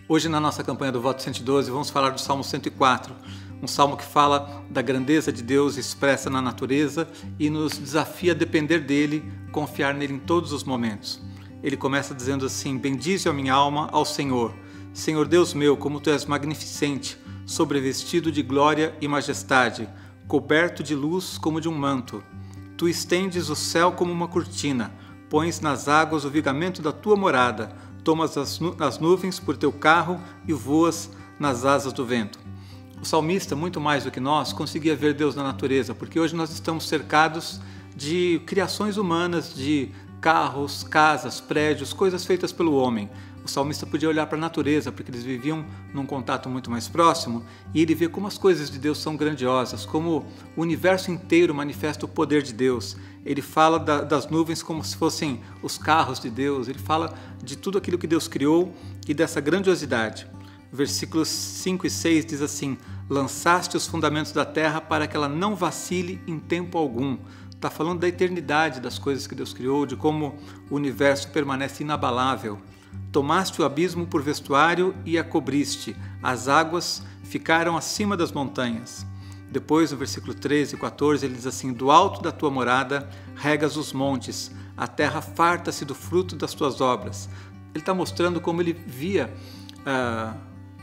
Hoje, na nossa campanha do Voto 112, vamos falar do Salmo 104, um salmo que fala da grandeza de Deus expressa na natureza e nos desafia a depender dele, confiar nele em todos os momentos. Ele começa dizendo assim: bendize a minha alma ao Senhor. Senhor Deus meu, como tu és magnificente, sobrevestido de glória e majestade, coberto de luz como de um manto. Tu estendes o céu como uma cortina, pões nas águas o vigamento da tua morada, tomas as nuvens por teu carro e voas nas asas do vento. O salmista, muito mais do que nós, conseguia ver Deus na natureza, porque hoje nós estamos cercados de criações humanas, de carros, casas, prédios, coisas feitas pelo homem. O salmista podia olhar para a natureza, porque eles viviam num contato muito mais próximo, e ele vê como as coisas de Deus são grandiosas, como o universo inteiro manifesta o poder de Deus. Ele fala das nuvens como se fossem os carros de Deus, ele fala de tudo aquilo que Deus criou e dessa grandiosidade. Versículos 5 e 6 diz assim: lançaste os fundamentos da terra para que ela não vacile em tempo algum. Está falando da eternidade das coisas que Deus criou, de como o universo permanece inabalável. Tomaste o abismo por vestuário e a cobriste, as águas ficaram acima das montanhas. Depois, no versículo 13 e 14, ele diz assim: do alto da tua morada regas os montes, a terra farta-se do fruto das tuas obras. Ele está mostrando como ele via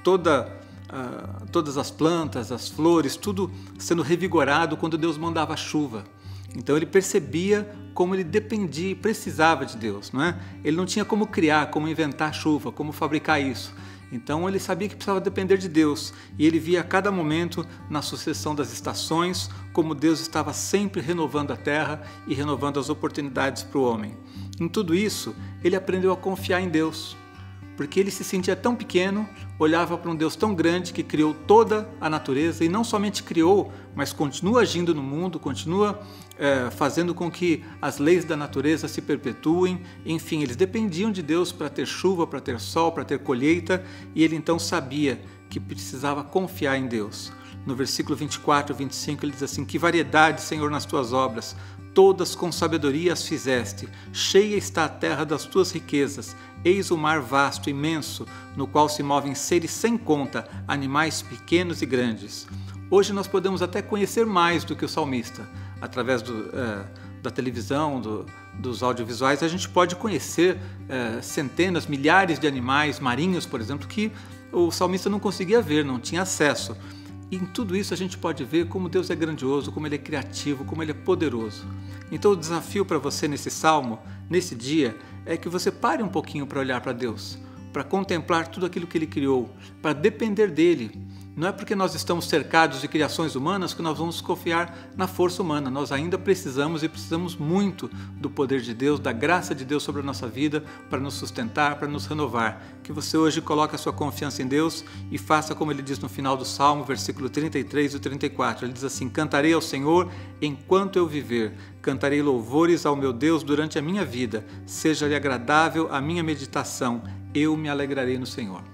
todas as plantas, as flores, tudo sendo revigorado quando Deus mandava chuva. Então ele percebia como ele dependia e precisava de Deus, não é? Ele não tinha como criar, como inventar chuva, como fabricar isso. Então ele sabia que precisava depender de Deus, e ele via a cada momento, na sucessão das estações, como Deus estava sempre renovando a terra e renovando as oportunidades para o homem. Em tudo isso, ele aprendeu a confiar em Deus, porque ele se sentia tão pequeno, olhava para um Deus tão grande que criou toda a natureza, e não somente criou, mas continua agindo no mundo, continua fazendo com que as leis da natureza se perpetuem. Enfim, eles dependiam de Deus para ter chuva, para ter sol, para ter colheita, e ele então sabia que precisava confiar em Deus. No versículo 24 e 25 ele diz assim: que variedade, Senhor, nas tuas obras, todas com sabedoria as fizeste, cheia está a terra das tuas riquezas, eis o mar vasto, imenso, no qual se movem seres sem conta, animais pequenos e grandes. Hoje nós podemos até conhecer mais do que o salmista. Através da televisão, dos audiovisuais, a gente pode conhecer centenas, milhares de animais marinhos, por exemplo, que o salmista não conseguia ver, não tinha acesso. E em tudo isso a gente pode ver como Deus é grandioso, como Ele é criativo, como Ele é poderoso. Então o desafio para você nesse salmo, nesse dia, é que você pare um pouquinho para olhar para Deus, para contemplar tudo aquilo que Ele criou, para depender dEle. Não é porque nós estamos cercados de criações humanas que nós vamos confiar na força humana. Nós ainda precisamos, e precisamos muito, do poder de Deus, da graça de Deus sobre a nossa vida, para nos sustentar, para nos renovar. Que você hoje coloque a sua confiança em Deus e faça como ele diz no final do Salmo, versículo 33 e 34. Ele diz assim: cantarei ao Senhor enquanto eu viver, cantarei louvores ao meu Deus durante a minha vida, seja-lhe agradável a minha meditação, eu me alegrarei no Senhor.